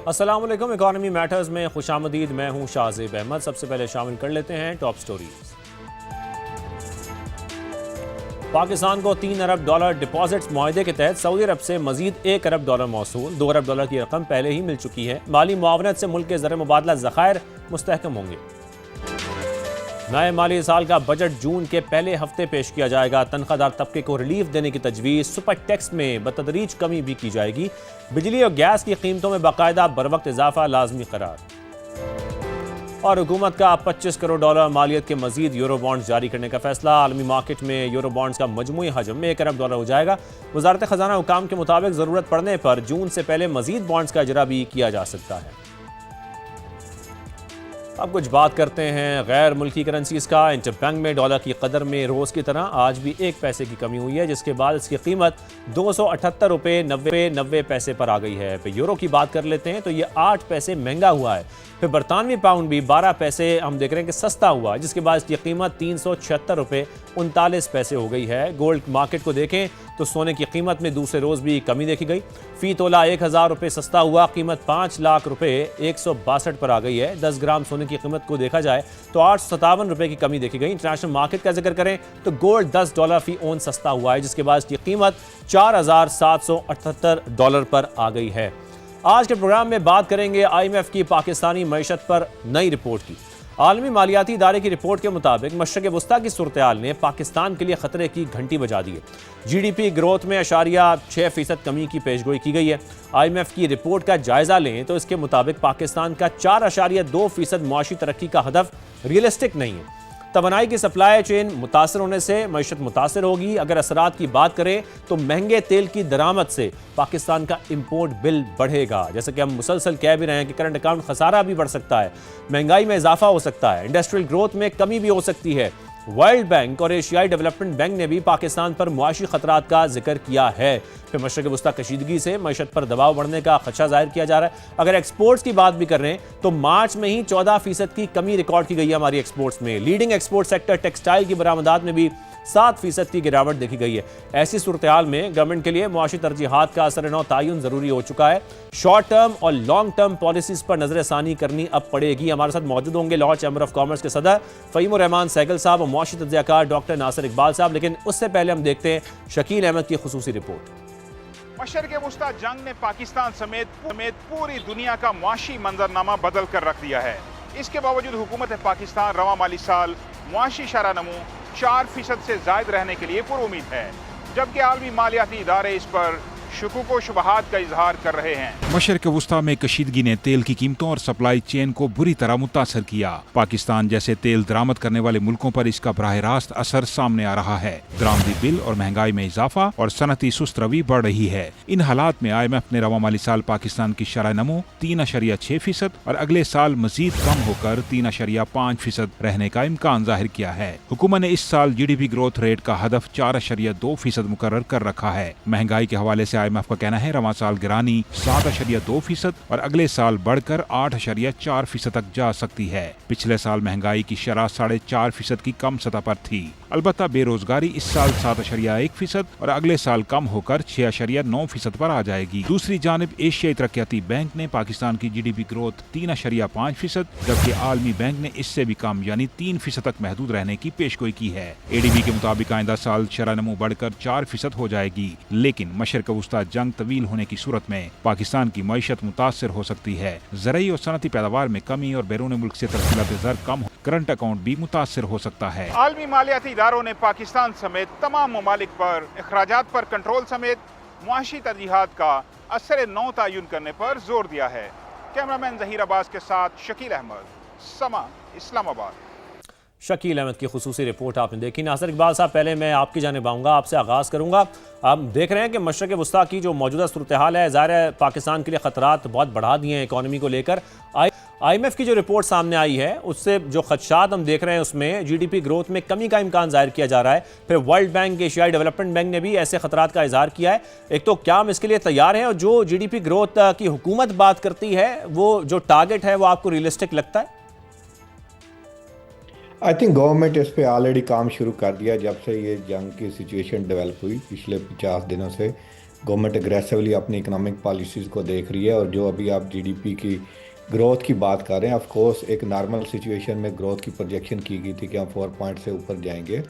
السلام علیکم، economy matters میں خوش آمدید۔ میں ہوں شاہزیب احمد۔ سب سے پہلے شامل کر لیتے ہیں ٹاپ سٹوریز۔ پاکستان کو $3 ارب ڈپازٹس معاہدے کے تحت سعودی عرب سے مزید $1 ارب موصول۔ $2 ارب کی رقم پہلے ہی مل چکی ہے۔ مالی معاونت سے ملک کے زر مبادلہ ذخائر مستحکم ہوں گے۔ نئے مالی سال کا بجٹ جون کے پہلے ہفتے پیش کیا جائے گا۔ تنخواہ دار طبقے کو ریلیف دینے کی تجویز۔ سپر ٹیکس میں بتدریج کمی بھی کی جائے گی۔ بجلی اور گیس کی قیمتوں میں باقاعدہ بروقت اضافہ لازمی قرار۔ اور حکومت کا $25 کروڑ مالیت کے مزید یورو بانڈز جاری کرنے کا فیصلہ۔ عالمی مارکیٹ میں یورو بانڈز کا مجموعی حجم $1 ارب ہو جائے گا۔ وزارت خزانہ حکام کے مطابق ضرورت پڑنے پر جون سے پہلے مزید بانڈز کا اجرا بھی کیا جا سکتا ہے۔ اب کچھ بات کرتے ہیں غیر ملکی کرنسیز کا۔ انٹر بینک میں ڈالر کی قدر میں روز کی طرح آج بھی 1 پیسے کی کمی ہوئی ہے، جس کے بعد اس کی قیمت $278.90 پر آ گئی ہے۔ پھر یورو کی بات کر لیتے ہیں تو یہ 8 پیسے مہنگا ہوا ہے۔ پھر برطانوی پاؤنڈ بھی 12 پیسے ہم دیکھ رہے ہیں کہ سستا ہوا، جس کے بعد اس کی قیمت $376.39 ہو گئی ہے۔ گولڈ مارکیٹ کو دیکھیں تو سونے کی قیمت میں دوسرے روز بھی کمی دیکھی گئی۔ فی تولہ $1000 سستا ہوا، قیمت $5,01,62 پر آ گئی ہے۔ 10 گرام سونے کی قیمت کو دیکھا جائے تو $857 کی کمی دیکھی گئی۔ انٹرنیشنل مارکیٹ کا ذکر کریں تو گولڈ $10 فی اون سستا ہوا ہے، جس کے بعد اس کی قیمت $4,778 پر آ گئی ہے۔ آج کے پروگرام میں بات کریں گے IMF کی پاکستانی معیشت پر نئی رپورٹ کی۔ عالمی مالیاتی ادارے کی رپورٹ کے مطابق مشرق وسطیٰ کی صورتحال نے پاکستان کے لیے خطرے کی گھنٹی بجا دی ہے۔ GDP گروتھ میں 6% کمی کی پیشگوئی کی گئی ہے۔ IMF کی رپورٹ کا جائزہ لیں تو اس کے مطابق پاکستان کا 4.2% معاشی ترقی کا ہدف ریئلسٹک نہیں ہے۔ توانائی کی سپلائی چین متاثر ہونے سے معیشت متاثر ہوگی۔ اگر اثرات کی بات کریں تو مہنگے تیل کی درآمد سے پاکستان کا امپورٹ بل بڑھے گا، جیسا کہ ہم مسلسل کہہ بھی رہے ہیں کہ کرنٹ اکاؤنٹ خسارہ بھی بڑھ سکتا ہے، مہنگائی میں اضافہ ہو سکتا ہے، انڈسٹریل گروتھ میں کمی بھی ہو سکتی ہے۔ ورلڈ بینک اور ایشیائی ڈیولپمنٹ بینک نے بھی پاکستان پر معاشی خطرات کا ذکر کیا ہے۔ پھر مشرق وسطیٰ کشیدگی سے معیشت پر دباؤ بڑھنے کا خدشہ ظاہر کیا جا رہا ہے۔ اگر ایکسپورٹس کی بات بھی کر رہے ہیں تو مارچ میں ہی 14% کی کمی ریکارڈ کی گئی ہے ہماری ایکسپورٹس میں۔ لیڈنگ ایکسپورٹ سیکٹر ٹیکسٹائل کی برآمدات میں بھی 7% کی گراوٹ دیکھی گئی ہے۔ ایسی صورتحال میں گورنمنٹ کے لیے معاشی ترجیحات کا اثر نو تعین ضروری ہو چکا ہے۔ شارٹ ٹرم اور لانگ ٹرم پالیسیز پر نظر ثانی کرنی اب پڑے گی۔ ہمارے ساتھ موجود ہوں گے لاہور چیمبر آف کامرس کے صدر فہیم الرحمان سہگل صاحب اور معاشی تجزیہ کار ڈاکٹر ناصر اقبال صاحب، لیکن اس سے پہلے ہم دیکھتے ہیں شکیل احمد کی خصوصی رپورٹ۔ مشرق وسطیٰ جنگ نے پاکستان سمیت پوری دنیا کا معاشی منظرنامہ بدل کر رکھ دیا ہے۔ اس کے باوجود حکومت پاکستان رواں مالی سال معاشی شرح نمو 4% سے زائد رہنے کے لیے پر امید ہے، جبکہ عالمی مالیاتی ادارے اس پر شکوک و شبہات کا اظہار کر رہے ہیں۔ مشرق وسطیٰ میں کشیدگی نے تیل کی قیمتوں اور سپلائی چین کو بری طرح متاثر کیا۔ پاکستان جیسے تیل درآمد کرنے والے ملکوں پر اس کا براہ راست اثر سامنے آ رہا ہے۔ درآمدی بل اور مہنگائی میں اضافہ اور صنعتی سست روی بڑھ رہی ہے۔ ان حالات میں IMF نے رواں مالی سال پاکستان کی شرح نمو 3.6% اور اگلے سال مزید کم ہو کر 3.5% رہنے کا امکان ظاہر کیا ہے۔ حکومت نے اس سال GDP گروتھ ریٹ کا ہدف 4.2% مقرر کر رکھا ہے۔ مہنگائی کے حوالے سے IMF کا کہنا ہے رواں سال گرانی 7.2% اور اگلے سال بڑھ کر 8.4% تک جا سکتی ہے۔ پچھلے سال مہنگائی کی شرح 4.5% کی کم سطح پر تھی۔ البتہ بے روزگاری اس سال 7.1% اور اگلے سال کم ہو کر 6.9% پر آ جائے گی۔ دوسری جانب ایشیائی ترقیاتی بینک نے پاکستان کی GDP گروتھ 3.5%، جبکہ عالمی بینک نے اس سے بھی کم یعنی 3% تک محدود رہنے کی پیشگوئی کی ہے۔ ADB کے مطابق آئندہ سال شرح نمو بڑھ کر 4% ہو جائے گی، لیکن مشرق وسطیٰ جنگ طویل ہونے کی صورت میں پاکستان کی معیشت متاثر ہو سکتی ہے۔ زرعی اور صنعتی پیداوار میں کمی اور بیرون ملک سے ترسیلات زر کم ہو کرنٹ اکاؤنٹ بھی متاثر ہو سکتا ہے۔ عالمی مالیاتی اداروں نے پاکستان سمیت تمام ممالک پر اخراجات پر کنٹرول سمیت معاشی ترجیحات کا اثر نو تعین کرنے پر زور دیا ہے۔ کیمرامین ظہیر عباس کے ساتھ شکیل احمد، سما، اسلام آباد۔ شکیل احمد کی خصوصی رپورٹ آپ نے دیکھی۔ ناصر اقبال صاحب، پہلے میں آپ کی جانب آؤں گا، آپ سے آغاز کروں گا۔ ہم دیکھ رہے ہیں کہ مشرق وسطیٰ کی جو موجودہ صورتحال ہے، ظاہر ہے پاکستان کے لیے خطرات بہت بڑھا دیے ہیں اکانومی کو لے کر۔ IMF کی جو رپورٹ سامنے آئی ہے اس سے جو خدشات ہم دیکھ رہے ہیں اس میں GDP گروتھ میں کمی کا امکان ظاہر کیا جا رہا ہے۔ پھر ورلڈ بینک، ایشیائی ڈیولپمنٹ بینک نے بھی ایسے خطرات کا اظہار کیا ہے۔ ایک تو کیا ہم اس کے لیے تیار ہیں، اور جو GDP گروتھ کی حکومت بات کرتی ہے وہ جو ٹارگٹ ہے وہ آپ کو ریئلسٹک لگتا ہے؟ آئی تھنک گورنمنٹ اس پہ آلریڈی کام شروع کر دیا جب سے یہ جنگ کی سچویشن ڈیولپ ہوئی پچھلے 50 دنوں سے۔ गवर्नमेंट एग्रेसिवली अपनी इकोनॉमिक पॉलिसीज़ को देख रही है, और जो अभी आप जीडीपी की ग्रोथ की बात कर रहे हैं, ऑफ कोर्स एक नॉर्मल सिचुएशन में ग्रोथ की प्रोजेक्शन की गई थी कि हम 4 पॉइंट से ऊपर जाएंगे।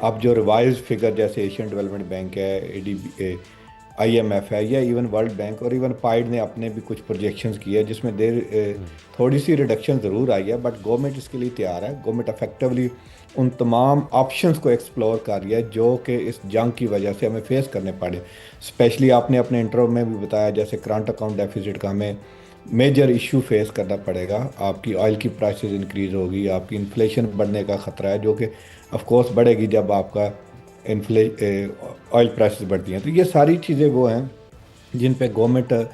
अब जो रिवाइज फिगर जैसे एशियन डेवलपमेंट बैंक है, एडीबी, आईएमएफ है, या इवन वर्ल्ड बैंक और इवन पाइड ने अपने भी कुछ प्रोजेक्शंस किए हैं जिसमें थोड़ी सी रिडक्शन ज़रूर आई है, बट गवर्नमेंट इसके लिए तैयार है। गवर्नमेंट इफेक्टिवली उन तमाम ऑप्शंस को एक्सप्लोर कर रही है जो कि इस जंग की वजह से हमें फेस करने पड़े। स्पेशली आपने अपने इंटरव्यू में भी बताया जैसे करंट अकाउंट डेफिसिट का हमें मेजर इशू फेस करना पड़ेगा। आपकी ऑयल की प्राइसेस इंक्रीज़ होगी, आपकी इन्फ्लेशन बढ़ने का ख़तरा है जो कि ऑफ कोर्स बढ़ेगी जब आपका ऑयल प्राइसेस बढ़ती हैं। तो ये सारी चीज़ें वो हैं जिन पे गवर्नमेंट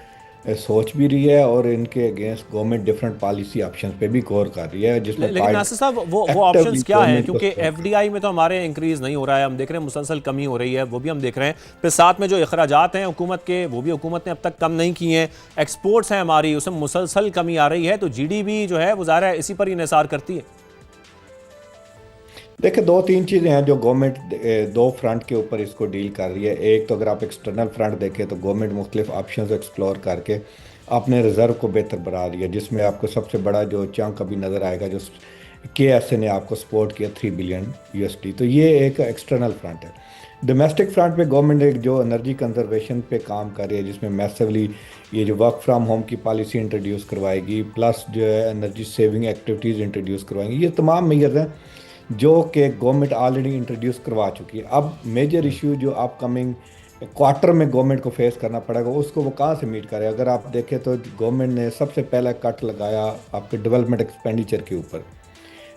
सोच भी रही है, और इनके against government different policy options पे भी गौर कर रही है, जिसमें लेकिन नासिर साहब वो ऑप्शंस क्या हैं, क्योंकि एफडीआई में तो हमारे इंक्रीज नहीं हो रहा है, हम देख रहे हैं मुसलसल कमी हो रही है, वो भी हम देख रहे हैं। फिर साथ में जो अखराजात हैं हुकूमत के, वो भी हुकूमत ने अब तक कम नहीं किए हैं। एक्सपोर्ट्स हैं हमारी, उसमें मुसलसल कमी आ रही है, तो जीडीपी जो है वो ज़ाहिर है इसी पर ही इन्हिसार करती है। देखिए, 2-3 चीज़ें हैं जो गवर्नमेंट दो फ्रंट के ऊपर इसको डील कर रही है। एक तो अगर आप एक्सटर्नल फ्रंट देखें तो गवर्नमेंट मुख्तलिफ ऑप्शन एक्सप्लोर करके अपने रिज़र्व को बेहतर बना रही है, जिसमें आपको सबसे बड़ा जो चंक अभी नज़र आएगा जो KSA ने आपको सपोर्ट किया $3 बिलियन USD। तो ये एक एक्सटर्नल फ्रंट है। डोमेस्टिक फ्रंट पे गवर्नमेंट एक जो एनर्जी कंजर्वेशन पे काम कर रही है, जिसमें मैसिवली ये जो वर्क फ्राम होम की पॉलिसी इंट्रोड्यूस करवाएगी, प्लस जो है एनर्जी सेविंग एक्टिविटीज़ इंट्रोड्यूस करवाएंगी। ये तमाम मेजर्स हैं जो कि गवर्नमेंट ऑलरेडी इंट्रोड्यूस करवा चुकी है। अब मेजर इशू जो अपकमिंग क्वार्टर में गवर्नमेंट को फेस करना पड़ेगा, उसको वो कहाँ से मीट करे। अगर आप देखें तो गवर्नमेंट ने सबसे पहला कट लगाया आपके डेवलपमेंट एक्सपेंडिचर के ऊपर,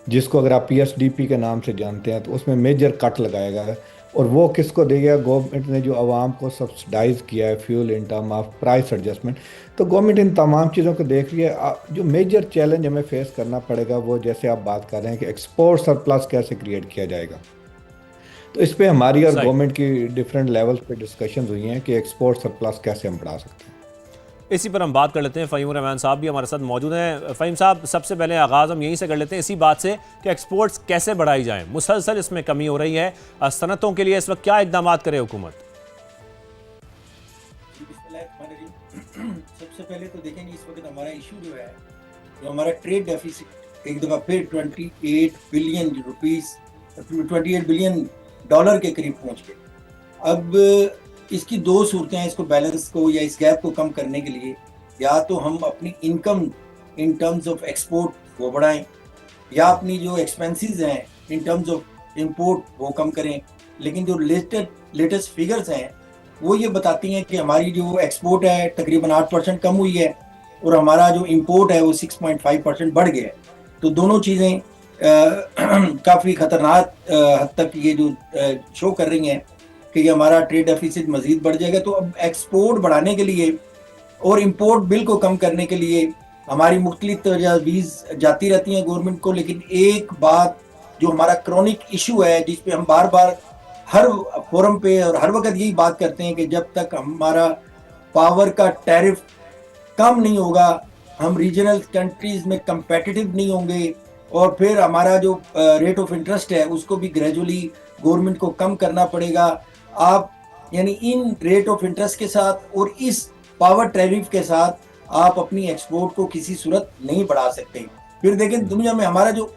जिसको अगर आप PSDP के नाम से जानते हैं, तो उसमें मेजर कट लगाया गया है। और वो किसको देगा? गवर्नमेंट ने जो आवाम को सब्सिडाइज़ किया है fuel in term of price adjustment. तो गवर्नमेंट इन तमाम चीज़ों को देख रही है। जो मेजर चैलेंज हमें फेस करना पड़ेगा वो जैसे आप बात कर रहे हैं कि एक्सपोर्ट सरप्लस कैसे क्रिएट किया जाएगा। तो इस पे हमारी और गवर्नमेंट की डिफरेंट लेवल्स पे डिस्कशन हुई हैं कि एक्सपोर्ट सरप्लस कैसे हम बढ़ा सकते हैं। इसी पर हम बात कर लेते हैं। फ़हीम रहमान साहब भी हमारे साथ मौजूद हैं। फ़हीम साहब, सबसे पहले आगाज़ हम यहीं से कर लेते हैं इसी बात से कि एक्सपोर्ट्स कैसे बढ़ाई जाएं। मुसलसल इसमें कमी हो रही है, सनतों के लिए इस वक्त क्या इक़दाम करे हुकूमत? सबसे पहले तो देखेंगे इस वक्त हमारा इशू जो है, जो हमारा ट्रेड डेफिसिट एक दफ़ा फिर 28 बिलियन रुपीस, 28 बिलियन डॉलर के करीब पहुंच गए। अब इसकी दो सूरतें हैं, इसको बैलेंस को या इस गैप को कम करने के लिए। या तो हम अपनी income in terms of export वो बढ़ाएं, या अपनी जो एक्सपेंसेस हैं इन टर्म्स ऑफ इंपोर्ट वो कम करें। लेकिन जो लेटेस्ट फिगर्स हैं वो ये बताती हैं कि हमारी जो एक्सपोर्ट है तकरीबन 8% कम हुई है, और हमारा जो इंपोर्ट है वो 6.5% बढ़ गया है। तो दोनों चीज़ें काफ़ी ख़तरनाक हद तक ये जो शो कर रही हैं कि ये हमारा ट्रेड डेफिसिट मज़ीद बढ़ जाएगा। तो अब एक्सपोर्ट बढ़ाने के लिए और इंपोर्ट बिल को कम करने के लिए हमारी मुख्तलिफ तजवीज़ जाती रहती हैं गवर्नमेंट को। लेकिन एक बात जो हमारा क्रॉनिक इशू है, जिस पे हम बार बार हर फोरम पे और हर वक्त यही बात करते हैं कि जब तक हमारा पावर का टैरिफ कम नहीं होगा, हम रीजनल कंट्रीज़ में कंपेटिटिव नहीं होंगे, और फिर हमारा जो रेट ऑफ इंटरेस्ट है उसको भी ग्रेजुअली गवर्नमेंट को कम करना पड़ेगा। आप यानी इन रेट ऑफ इंटरेस्ट के साथ और इस पावर टैरिफ के साथ आप अपनी एक्सपोर्ट को किसी सूरत नहीं बढ़ा सकते। फिर देखें दुनिया में हमारा जो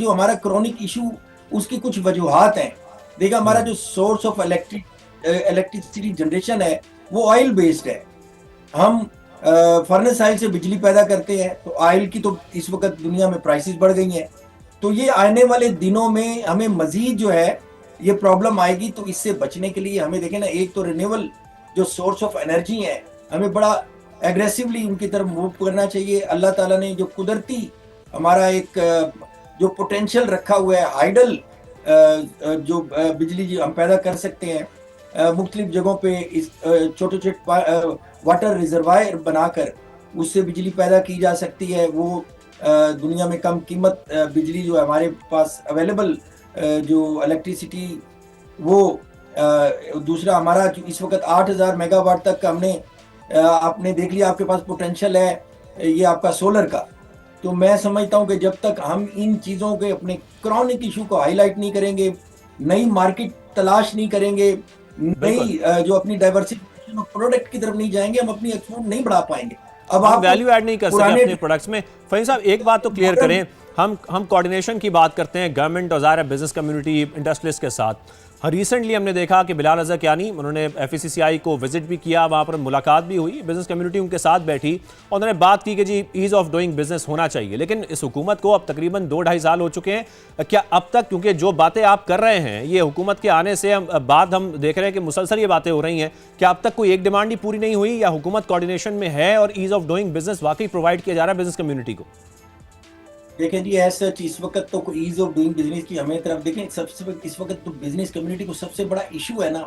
हमारा क्रॉनिक इशू, उसकी कुछ वजूहात हैं। देखा, हमारा जो सोर्स ऑफ इलेक्ट्रिसिटी जनरेशन है वो ऑयल बेस्ड है। हम फर्नेस ऑयल से बिजली पैदा करते हैं, तो ऑयल की तो इस वक्त दुनिया में प्राइसेस बढ़ गई हैं। तो ये आने वाले दिनों में हमें मजीद जो है ये प्रॉब्लम आएगी। तो इससे बचने के लिए हमें देखें ना, एक तो रिन्यूएबल जो सोर्स ऑफ एनर्जी है हमें बड़ा एग्रेसिवली उनकी तरफ मूव करना चाहिए। अल्लाह ताला ने जो कुदरती हमारा एक जो पोटेंशियल रखा हुआ है, हाइडल जो बिजली जो हम पैदा कर सकते हैं मुख्तलिफ जगहों पे, इस छोटे छोटे वाटर रिजर्वायर बनाकर उससे बिजली पैदा की जा सकती है। वो दुनिया में कम कीमत बिजली जो है हमारे पास अवेलेबल जो इलेक्ट्रिसिटी वो दूसरा हमारा इस वक्त 8000 मेगावाट तक हमने आपने देख लिया, आपके पास पोटेंशियल है ये आपका सोलर का। तो मैं समझता हूँ कि जब तक हम इन चीज़ों के अपने क्रॉनिक इशू को हाईलाइट नहीं करेंगे, नई मार्केट तलाश नहीं करेंगे, नहीं जो अपनी डाइवर्सिफिकेशन ऑफ प्रोडक्ट की तरफ नहीं जाएंगे, हम अपनी एक्सपोर्ट नहीं बढ़ा पाएंगे। अब हम आप वैल्यू ऐड नहीं कर सके अपने प्रोडक्ट्स में। फहीम साहब एक बात तो क्लियर करें, हम कोऑर्डिनेशन की बात करते हैं गवर्नमेंट और ज़ाहिर बिजनेस कम्युनिटी इंडस्ट्रियलिस्ट के साथ। रिसेंटली हमने देखा कि बिलाल रज़ा कियानी उन्होंने FECCI को विजिट भी किया, वहाँ पर मुलाकात भी हुई, बिजनेस कम्युनिटी उनके साथ बैठी और उन्होंने बात की कि जी ईज़ ऑफ डूइंग बिजनेस होना चाहिए। लेकिन इस हुकूमत को अब तकरीबन 2-2.5 साल हो चुके हैं, क्या अब तक, क्योंकि जो बातें आप कर रहे हैं ये हुकूमत के आने से बाद हम देख रहे हैं कि मुसलसल ये बातें हो रही हैं, क्या अब तक कोई एक डिमांड ही पूरी नहीं हुई या हुकूमत कोऑर्डिनेशन में है और ईज़ ऑफ डूइंग बिजनेस वाकई प्रोवाइड किया जा रहा है बिजनेस कम्युनिटी को? देखें जी, ऐसा इस वक्त तो कोई ईज ऑफ डूइंग बिजनेस की हमें तरफ देखें, सबसे इस वक्त तो बिजनेस कम्युनिटी को सबसे बड़ा इशू है ना,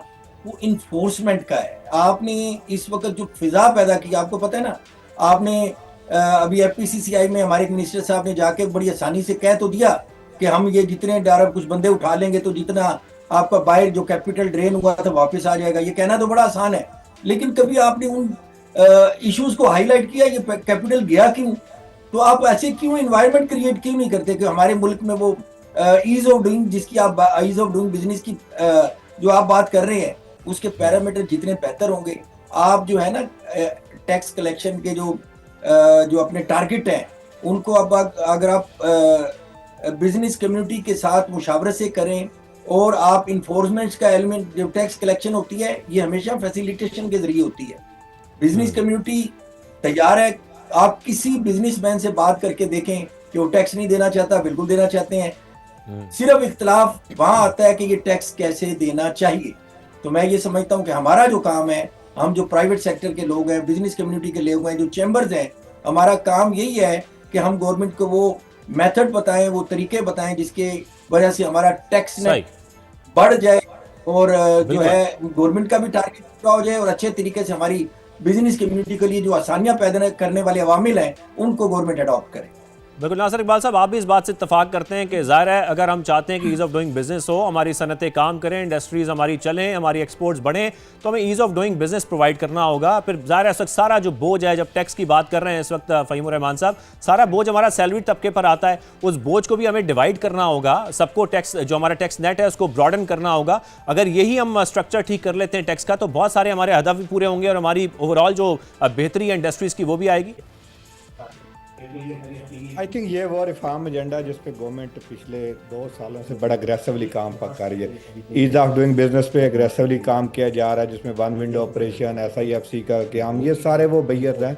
वो इन्फोर्समेंट का है। आपने इस वक्त जो फिजा पैदा की, आपको पता है ना, आपने अभी FPCCI में हमारे मिनिस्टर साहब ने जाके बड़ी आसानी से कह तो दिया कि हम ये जितने डायरेक्ट कुछ बंदे उठा लेंगे तो जितना आपका बाहर जो कैपिटल ड्रेन हुआ था वापस आ जाएगा। ये कहना तो बड़ा आसान है, लेकिन कभी आपने उन इश्यूज को हाईलाइट किया, ये कैपिटल गया क्यों? तो आप ऐसे क्यों एनवायरनमेंट क्रिएट क्यों नहीं करते कि हमारे मुल्क में वो ईज ऑफ डूइंग, जिसकी आप ईज ऑफ डूइंग बिजनेस की जो आप बात कर रहे हैं, उसके पैरामीटर जितने बेहतर होंगे, आप जो है ना टैक्स कलेक्शन के जो अपने टारगेट हैं उनको अब अगर आप बिजनेस कम्युनिटी के साथ मुशावरत से करें और आप इन्फोर्समेंट का एलिमेंट, जो टैक्स कलेक्शन होती है ये हमेशा फैसिलिटेशन के जरिए होती है। बिजनेस कम्युनिटी तैयार है, आप किसी बिजनेसमैन से बात करके देखें कि वो टैक्स नहीं देना चाहता, बिल्कुल देना चाहते हैं। सिर्फ इख्तलाफ वहां आता है कि ये टैक्स कैसे देना चाहिए। तो मैं ये समझता हूं कि हमारा जो काम है, हम जो प्राइवेट सेक्टर के लोग हैं, बिजनेस कम्युनिटी के लोग हैं, जो चैम्बर्स हैं, हमारा काम यही है कि हम गवर्नमेंट को वो मेथड बताएं, वो तरीके बताएं जिसके वजह से हमारा टैक्स नेट बढ़ जाए और जो है गवर्नमेंट का भी टारगेट पूरा हो जाए और अच्छे तरीके से हमारी बिजनेस कम्युनिटी के लिए जो आसानियां पैदा करने वाले अवामिल हैं उनको गवर्नमेंट अडॉप्ट करे। बिल्कुल नासिर इकबाल साहब, आप भी इस बात से इत्तफाक करते हैं कि ज़ाहिर है अगर हम चाहते हैं कि ईज़ ऑफ डूइंग बिजनेस हो, हमारी सनतें काम करें, इंडस्ट्रीज़ हमारी चलें, हमारी एक्सपोर्ट्स बढ़ें, तो हमें ease of doing business provide करना होगा। फिर ज़ाहिर है इस वक्त सारा जो बोझ है, जब टैक्स की बात कर रहे हैं इस वक्त फ़हीम रहमान साहब, सारा बोझ हमारा सैलरी तबके पर आता है, उस बोझ को भी हमें डिवाइड करना होगा, सबको टैक्स, जो हमारा टैक्स नेट है उसको ब्रॉडन करना होगा। अगर यही हम स्ट्रक्चर ठीक कर लेते हैं टैक्स का, तो बहुत सारे हमारे हदफ भी पूरे होंगे और हमारी ओवरऑल जो बेहतरी है इंडस्ट्रीज़ की वो भी आएगी। आई थिंक ये वो रिफॉर्म एजेंडा जिस पे गवर्नमेंट पिछले 2 सालों से बड़ा अग्रेसिवली काम कर रही है, ईज ऑफ डूइंग बिजनेस पे अग्रेसिवली काम किया जा रहा है, जिसमें वन विंडो ऑपरेशन, SIFC का क्याम, ये सारे वो बैरियर्स हैं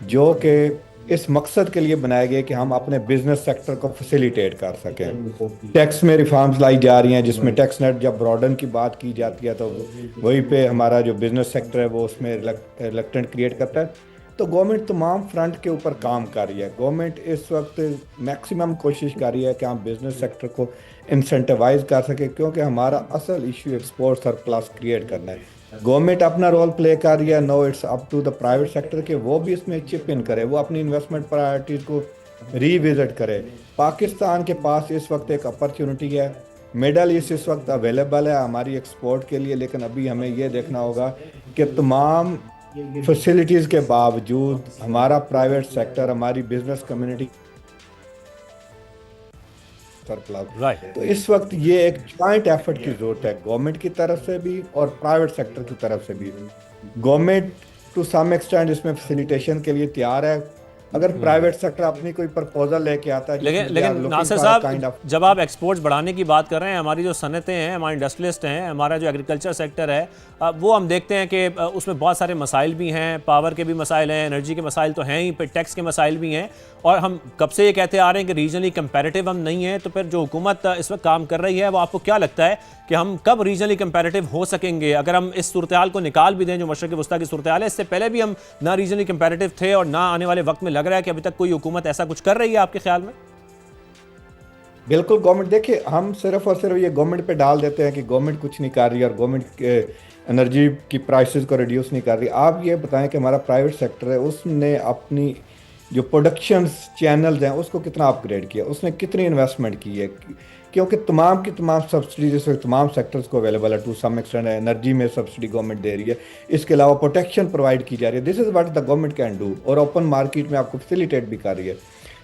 जो कि इस मकसद के लिए बनाए गए कि हम अपने बिजनेस सेक्टर को फैसिलिटेट कर सकें। टैक्स में रिफॉर्म्स लाई जा रही हैं, जिसमें टैक्स नेट जब ब्रॉडन की बात की जाती है तो वहीं पे हमारा जो बिजनेस सेक्टर है वो उसमें रिलक्टेंट क्रिएट करता है। तो गवर्नमेंट तमाम फ्रंट के ऊपर काम कर रही है। गवर्नमेंट इस वक्त मैक्सिमम कोशिश कर रही है कि हम बिजनेस सेक्टर को इंसेंटिवाइज कर सके, क्योंकि हमारा असल इशू एक्सपोर्ट सरप्लस क्रिएट करना है। गवर्नमेंट अपना रोल प्ले कर रही है, no it's up to the private sector के वो भी इसमें चिप इन करे, वो अपनी इन्वेस्टमेंट प्रायोरिटीज़ को रीविजिट करे। पाकिस्तान के पास इस वक्त एक अपॉर्चुनिटी है, मिडल ईस्ट इस वक्त अवेलेबल है हमारी एक्सपोर्ट के लिए, लेकिन अभी हमें ये देखना होगा कि तमाम फैसिलिटीज़ के बावजूद हमारा प्राइवेट सेक्टर, हमारी बिजनेस कम्युनिटी राइट। तो इस वक्त ये एक जॉइंट एफर्ट की जरूरत है, गवर्नमेंट की तरफ से भी और प्राइवेट सेक्टर की तरफ से भी। गवर्नमेंट टू सम एक्सटेंट इसमें फैसिलिटेशन के लिए तैयार है, अगर प्राइवेट सेक्टर अपनी कोई प्रपोजल लेके आता है। लेकिन नासिर साहब, जब आप एक्सपोर्ट्स बढ़ाने की बात कर रहे हैं, हमारी जो सनतें हैं, हमारे इंडस्ट्रियलिस्ट हैं, हमारा जो एग्रीकल्चर सेक्टर है, वो हम देखते हैं कि उसमें बहुत सारे मसाइल भी हैं, पावर के भी मसाइल हैं, एनर्जी के मसाइल तो हैं ही, फिर टैक्स के मसाइल भी हैं, और हम कब से ये कहते आ रहे हैं कि रीजनली कंपैरेटिव हम नहीं हैं। तो फिर जो हुकूमत इस वक्त काम कर रही है, वो आपको क्या लगता है कि हम कब रीजनली कंपैरेटिव हो सकेंगे? अगर हम इस सूरत हाल को निकाल भी दें जो मशरक़ वस्ता की सूरत हाल है, इससे पहले भी हम ना रीजनली कंपैरेटिव थे और ना आने वाले वक्त में लग रहा है कि अभी तक कोई हुकूमत ऐसा कुछ कर रही है आपके ख्याल में? बिल्कुल, गवर्नमेंट, देखिए हम सिर्फ और सिर्फ ये गवर्नमेंट पे डाल देते हैं कि गवर्नमेंट कुछ नहीं कर रही और गवर्नमेंट एनर्जी की प्राइसेस को रिड्यूस नहीं कर रही। आप ये बताएं कि हमारा प्राइवेट सेक्टर है, उसने अपनी जो प्रोडक्शन चैनल्स हैं उसको कितना अपग्रेड किया, उसने कितनी इन्वेस्टमेंट की है, क्योंकि तमाम की तमाम सब्सिडी जैसे तमाम सेक्टर्स को अवेलेबल है टू सम एक्सटेंट। एनर्जी में सब्सिडी गवर्नमेंट दे रही है, इसके अलावा प्रोटेक्शन प्रोवाइड की जा रही है। This is what the government can do, और ओपन मार्केट में आपको फैसिलिटेट भी कर रही है।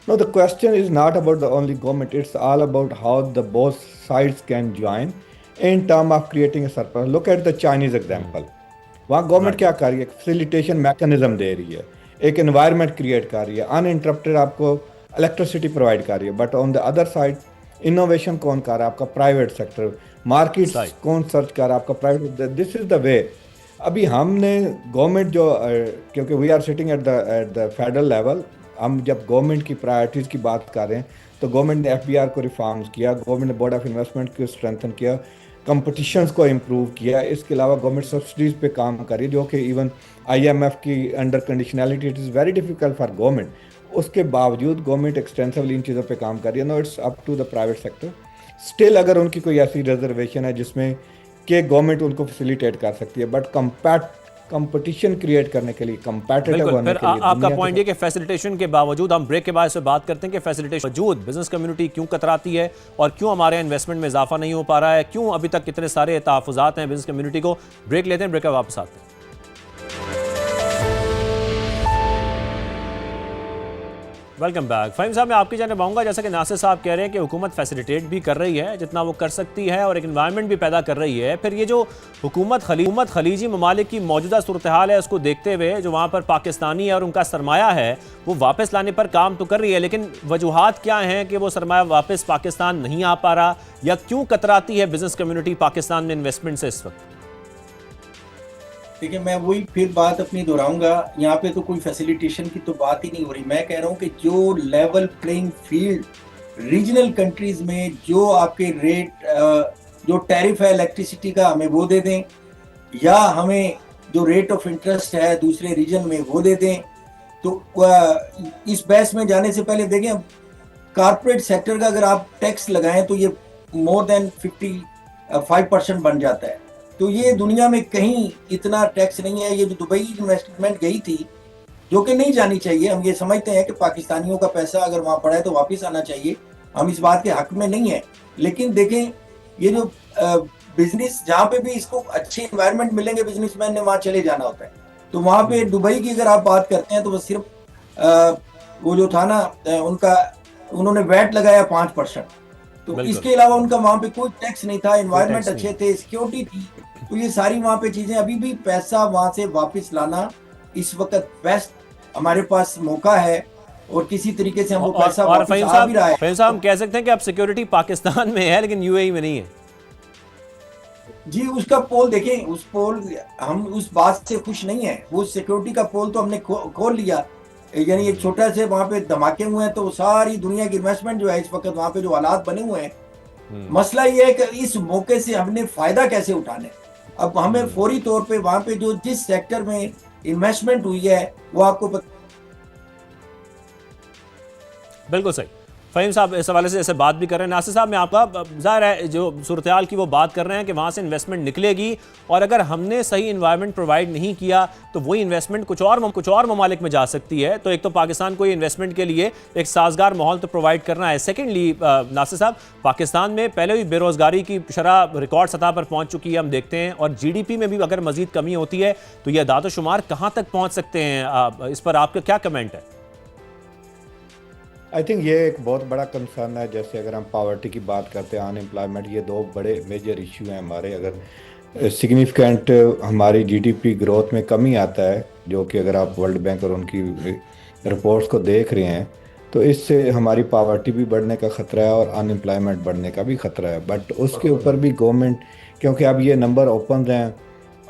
No, the question is not about the only government, it's all about how the both sides can join in term of creating a surplus. Look at the Chinese example. वहाँ government क्या कर रही है, facilitation mechanism दे रही है, एक environment create कर रही है, अनइंटरप्टेड आपको इलेक्ट्रिसिटी प्रोवाइड कर रही है, but on the other side innovation कौन कर रहा है, आपका प्राइवेट सेक्टर, मार्केट कौन सर्च कर रहा है, आपका private. This is the way. अभी हमने गवर्नमेंट जो क्योंकि we are sitting at the federal level, हम जब गवर्नमेंट की प्रायोरिटीज़ की बात कर रहे हैं तो गवर्नमेंट ने एफबीआर को रिफॉर्म्स किया, गवर्नमेंट ने बोर्ड ऑफ इन्वेस्टमेंट को स्ट्रेंथन किया, कंपटीशंस को इम्प्रूव किया. इसके अलावा गवर्नमेंट सब्सिडीज़ पे काम कर रही है, जो कि इवन आईएमएफ की under conditionality it is very difficult for government. उसके बावजूद गवर्नमेंट एक्सटेंसिवली इन चीज़ों पे काम कर रही है. No, it's up to the private sector. Still अगर उनकी कोई ऐसी रिजर्वेशन है जिसमें कि गवर्नमेंट उनको फैसिलिटेट कर सकती है, बट कंपटीशन क्रिएट करने के लिए, कंपेटिटिव होने के लिए. आपका पॉइंट ये कि फैसिलिटेशन के बावजूद, हम ब्रेक के बाद से बात करते हैं कि फैसिलिटेशन बावजूद बिजनेस कम्युनिटी क्यों कतराती है और क्यों हमारे इन्वेस्टमेंट में इजाफा नहीं हो पा रहा है, क्यों अभी तक कितने सारे तहफ़्फ़ुज़ात हैं बिजनेस कम्युनिटी को. ब्रेक लेते हैं, ब्रेक के बाद वापस आते हैं. Welcome back. फ़हीम साहब, मैं आपकी जानिब आऊँगा. जैसा कि नासिर साहब कह रहे हैं कि हुकूमत फैसिलिटेट भी कर रही है जितना वो कर सकती है और एक इन्वायरमेंट भी पैदा कर रही है. फिर ये जो हुकूमत खलीजी ममालिक की मौजूदा सूरत हाल है, उसको देखते हुए जो वहाँ पर पाकिस्तानी है और उनका सरमाया है वो वापस लाने पर काम तो कर रही है, लेकिन वजूहात क्या हैं कि वो सरमाया वापस पाकिस्तान नहीं आ पा रहा, या क्यों कतराती है बिजनेस कम्युनिटी पाकिस्तान में इन्वेस्टमेंट से इस वक्त? देखिए, मैं वही फिर बात अपनी दोहराऊंगा, यहाँ पे तो कोई फैसिलिटेशन की तो बात ही नहीं हो रही. मैं कह रहा हूँ कि जो level playing field regional countries में, जो आपके रेट जो टैरिफ है इलेक्ट्रिसिटी का, हमें वो दे दें, या हमें जो रेट ऑफ इंटरेस्ट है दूसरे रीजन में वो दे दें. तो इस बहस में जाने से पहले देखें, कारपोरेट सेक्टर का अगर आप टैक्स लगाएं तो ये मोर देन 55% बन जाता है. तो ये दुनिया में कहीं इतना टैक्स नहीं है. ये जो दुबई इन्वेस्टमेंट गई थी, जो कि नहीं जानी चाहिए, हम ये समझते हैं कि पाकिस्तानियों का पैसा अगर वहाँ पड़ा है तो वापस आना चाहिए, हम इस बात के हक में नहीं है. लेकिन देखें, ये जो बिजनेस, जहाँ पे भी इसको अच्छे इन्वायरमेंट मिलेंगे, बिजनेसमैन ने वहाँ चले जाना होता है. तो वहाँ पे दुबई की अगर आप बात करते हैं तो वो सिर्फ वो जो था ना, उन्होंने वैट लगाया 5%. तो इसके अलावा उनका वहाँ पे कोई टैक्स नहीं था, एनवायरनमेंट अच्छे थे, सिक्योरिटी थी. तो ये सारी वहाँ पे चीजें, अभी भी पैसा वहाँ से वापस लाना इस वक्त बेस्ट हमारे पास मौका है, और किसी तरीके से हम वो पैसा वापस आ भी रहा है. फ़हीम साहब, हम कह सकते हैं कि अब सिक्योरिटी पाकिस्तान में है लेकिन यूएई में नहीं है. जी, उसका पोल देखें, उस पोल, हम उस बात से खुश नहीं है. वो सिक्योरिटी का पोल तो हमने खोल लिया, यानी एक छोटा से वहाँ पे धमाके हुए हैं, तो सारी दुनिया की इन्वेस्टमेंट जो है इस वक्त वहाँ पे जो हालात बने हुए हैं, मसला ये है कि इस मौके से हमने फायदा कैसे उठाने. अब हमें फौरी तौर पे वहाँ पे जो जिस सेक्टर में इन्वेस्टमेंट हुई है वो आपको बिल्कुल सही. फ़हीम साहब इस हवाले से ऐसे बात भी कर रहे हैं. नासिर साहब, मैं आपका, ज़ाहिर है जो सूरत हाल की वो बात कर रहे हैं कि वहाँ से इन्वेस्टमेंट निकलेगी, और अगर हमने सही इन्वायरमेंट प्रोवाइड नहीं किया तो वही इन्वेस्टमेंट कुछ और ममालिक में जा सकती है. तो एक तो पाकिस्तान को इन्वेस्टमेंट के लिए एक साजगार माहौल तो प्रोवाइड करना है. सेकेंडली नासिर साहब, पाकिस्तान में पहले भी बेरोज़गारी की शरह रिकॉर्ड सतह पर पहुँच चुकी है, हम देखते हैं, और GDP में भी अगर मज़ीद कमी होती है तो ये अदाद शुमार कहाँ तक पहुँच सकते हैं? इस पर आपका क्या कमेंट है? आई थिंक ये एक बहुत बड़ा कंसर्न है. जैसे अगर हम पॉवर्टी की बात करते हैं, अनएम्प्लॉयमेंट, ये दो बड़े मेजर इशू हैं हमारे. अगर सिग्निफिकेंट हमारी GDP ग्रोथ में कमी आता है, जो कि अगर आप वर्ल्ड बैंक और उनकी रिपोर्ट्स को देख रहे हैं, तो इससे हमारी पॉवर्टी भी बढ़ने का ख़तरा है और अनएम्प्लॉयमेंट बढ़ने का भी ख़तरा है. बट उसके ऊपर भी गवर्नमेंट, क्योंकि अब ये नंबर ओपन हैं,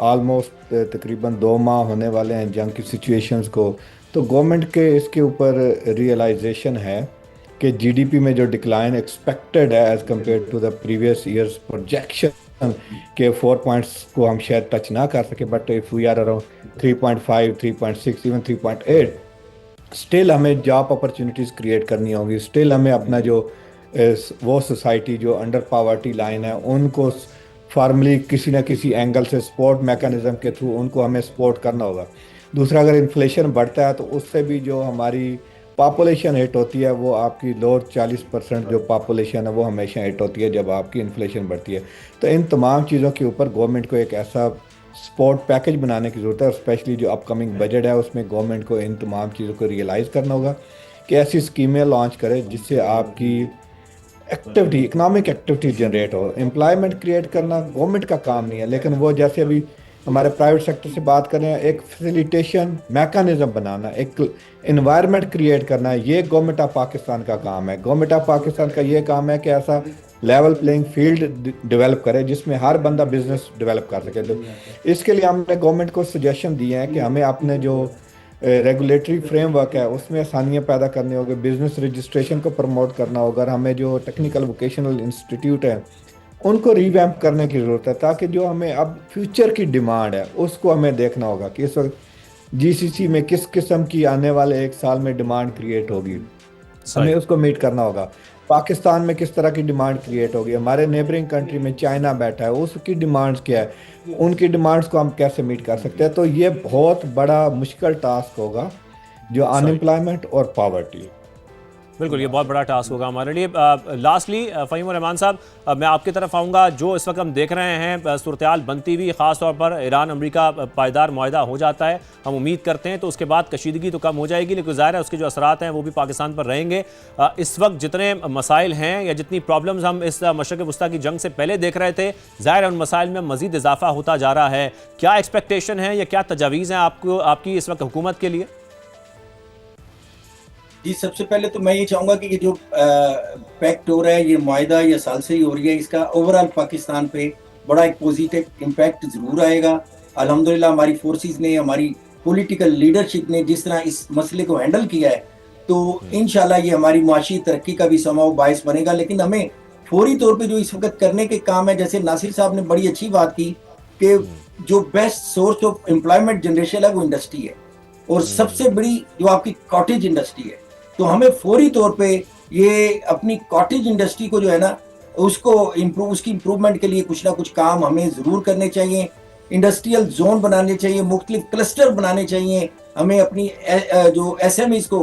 ऑलमोस्ट तकरीबन 2 माह होने वाले हैं जंग की सिचुएशंस को, तो गवर्नमेंट के इसके ऊपर रियलाइजेशन है कि GDP में जो डिक्लाइन एक्सपेक्टेड है as compare to the previous years projection के 4 पॉइंट्स को हम शायद टच ना कर सके, but if we are around 3.5, 3.6, even 3.8, still हमें जॉब अपॉर्चुनिटीज़ क्रिएट करनी होगी. स्टिल हमें अपना जो वो सोसाइटी जो अंडर पॉवर्टी लाइन है उनको फॉर्मली किसी न किसी एंगल से सपोर्ट मैकेनिज़्म के थ्रू उनको हमें सपोर्ट करना होगा. दूसरा, अगर इन्फ्लेशन बढ़ता है तो उससे भी जो हमारी पॉपुलेशन हिट होती है, वो आपकी लोअर 40% जो पॉपुलेशन है वो हमेशा हिट होती है जब आपकी इन्फ्लेशन बढ़ती है. तो इन तमाम चीज़ों के ऊपर गवर्नमेंट को एक ऐसा सपोर्ट पैकेज बनाने की ज़रूरत है, और स्पेशली जो अपकमिंग बजट है उसमें गवर्नमेंट को इन तमाम चीज़ों को रियलाइज़ करना होगा कि ऐसी स्कीमें लॉन्च करे जिससे आपकी एक्टिविटी इकोनॉमिक एक्टिविटी जनरेट हो। एम्प्लॉयमेंट क्रिएट करना गवर्नमेंट का काम नहीं है, लेकिन वो जैसे अभी हमारे प्राइवेट सेक्टर से बात करें, एक फैसिलिटेशन मैकेनिज्म बनाना, एक इन्वायरमेंट क्रिएट करना, ये गवर्नमेंट ऑफ पाकिस्तान का काम है। गवर्नमेंट ऑफ पाकिस्तान का ये काम है कि ऐसा लेवल प्लेइंग फील्ड डेवलप करे जिसमें हर बंदा बिजनेस डेवलप कर सके। तो इसके लिए हमने गवर्नमेंट को सजेशन दिए हैं कि हमें अपने जो रेगुलेटरी फ्रेमवर्क है उसमें आसानियाँ पैदा करनी होगी, बिजनेस रजिस्ट्रेशन को प्रमोट करना होगा, और हमें जो टेक्निकल वोकेशनल इंस्टीट्यूट है उनको रिवैम्प करने की ज़रूरत है, ताकि जो हमें अब फ्यूचर की डिमांड है उसको हमें देखना होगा कि इस वक्त जीसीसी में किस किस्म की आने वाले 1 साल में डिमांड क्रिएट होगी, हमें उसको मीट करना होगा। पाकिस्तान में किस तरह की डिमांड क्रिएट होगी, हमारे नेबरिंग कंट्री में चाइना बैठा है, उसकी डिमांड्स क्या है, उनकी डिमांड्स को हम कैसे मीट कर सकते हैं। तो ये बहुत बड़ा मुश्किल टास्क होगा जो अनएम्प्लॉयमेंट और पॉवर्टी। बिल्कुल, ये बहुत बड़ा टास्क होगा हमारे लिए। लास्टली फ़हीम रहमान साहब, मैं आपकी तरफ आऊँगा। जो इस वक्त हम देख रहे हैं सूरत-ए-हाल बनती हुई, ख़ास तौर पर ईरान अमेरिका पायदार मुआहदा हो जाता है, हम उम्मीद करते हैं तो उसके बाद कशीदगी तो कम हो जाएगी, लेकिन ज़ाहिर है उसके जो असरात हैं वो भी पाकिस्तान पर रहेंगे। इस वक्त जितने मसाइल हैं या जितनी प्रॉब्लम्स हम इस मशरक़ वस्ता की जंग से पहले देख रहे थे, ज़ाहिर है उन मसाइल में मज़ीद इजाफा होता जा रहा है। क्या एक्सपेक्टेशन है या क्या तजावीज़ हैं आपकी इस वक्त हुकूमत के लिए? जी, सबसे पहले तो मैं ये चाहूँगा कि ये जो पैक्ट हो रहा है, ये मुआहदा या सालसई हो रही है, इसका ओवरऑल पाकिस्तान पे बड़ा एक पॉजिटिव इम्पैक्ट ज़रूर आएगा। अल्हम्दुलिल्लाह हमारी फोर्सेस ने, हमारी पॉलिटिकल लीडरशिप ने जिस तरह इस मसले को हैंडल किया है, तो इंशाल्लाह ये हमारी मुआशी तरक्की का भी समाव बायस बनेगा। लेकिन हमें फौरी तौर पे जो इस वक्त करने के काम है, जैसे नासिर साहब ने बड़ी अच्छी बात की कि जो best source of employment generation है वो इंडस्ट्री है, और सबसे बड़ी जो आपकी कॉटेज इंडस्ट्री है। तो हमें फौरी तौर पे ये अपनी कॉटेज इंडस्ट्री को जो है ना उसको उसकी इम्प्रूवमेंट के लिए कुछ ना कुछ काम हमें ज़रूर करने चाहिए। इंडस्ट्रियल जोन बनाने चाहिए, मुख्तलिफ क्लस्टर बनाने चाहिए हमें अपनी जो SMEs को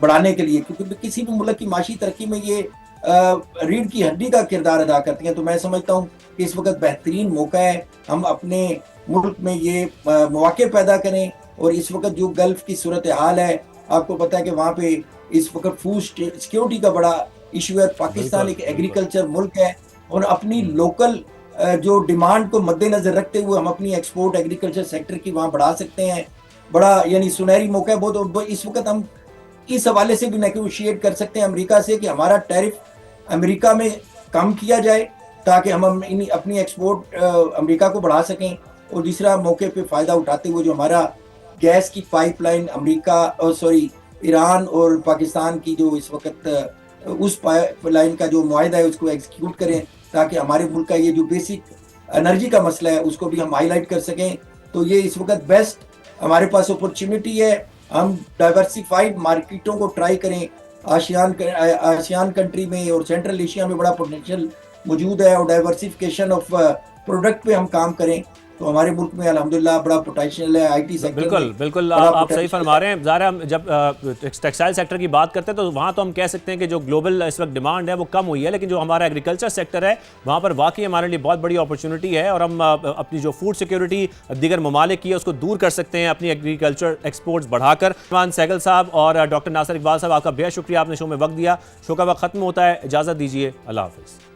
बढ़ाने के लिए, क्योंकि किसी भी मुल्क की माशी तरक्की में ये रीढ़ की हड्डी का किरदार अदा करती हैं। तो मैं समझता हूँ कि इस वक्त बेहतरीन मौका है हम अपने मुल्क में ये मौके पैदा करें। और इस वक्त जो गल्फ की सूरत हाल है, आपको पता है कि वहाँ पे इस वक्त फूड सिक्योरिटी का बड़ा इशू है। पाकिस्तान एक एग्रीकल्चर मुल्क है, और अपनी लोकल जो डिमांड को मद्देनजर रखते हुए हम अपनी एक्सपोर्ट एग्रीकल्चर सेक्टर की वहाँ बढ़ा सकते हैं। बड़ा यानी सुनहरी मौका है बहुत। और इस वक्त हम इस हवाले से भी नेगोशिएट कर सकते हैं अमेरिका से कि हमारा टैरिफ अमेरिका में कम किया जाए, ताकि हम अपनी एक्सपोर्ट अमेरिका को बढ़ा सकें। और दूसरा मौके पे फ़ायदा उठाते हुए जो हमारा गैस की पाइपलाइन ईरान और पाकिस्तान की जो इस वक्त उस पाइपलाइन का जो मुआहदा है उसको एग्जीक्यूट करें, ताकि हमारे मुल्क का ये जो बेसिक एनर्जी का मसला है उसको भी हम हाईलाइट कर सकें। तो ये इस वक्त बेस्ट हमारे पास अपॉर्चुनिटी है। हम डाइवर्सिफाइड मार्केटों को ट्राई करें। आसियान कंट्री में और सेंट्रल एशिया में बड़ा पोटेंशियल मौजूद है, और डाइवर्सिफिकेशन ऑफ प्रोडक्ट पे हम काम करें तो हमारे मुल्क में अल्हम्दुलिल्लाह बड़ा पोटेंशियल है। IT सेक्टर बिल्कुल आप सही फरमा रहे हैं। ज़ाहिर हम जब टेक्सटाइल सेक्टर की बात करते हैं तो वहाँ तो हम कह सकते हैं कि जो ग्लोबल इस वक्त डिमांड है वो कम हुई है, लेकिन जो हमारा एग्रीकल्चर सेक्टर है वहाँ पर वाकई हमारे लिए बहुत बड़ी अपॉर्चुनिटी है, और हम अपनी जो फूड सिक्योरिटी दीगर ममालिक की है उसको दूर कर सकते हैं अपनी एग्रीकल्चर एक्सपोर्ट्स बढ़ाकर। रहमान सहगल साहब और डॉक्टर नासिर इकबाल साहब, आपका बेहद शुक्रिया, आपने शो में वक्त दिया। शो का वक्त खत्म होता है, इजाज़त दीजिए, अल्लाह हाफ़िज़।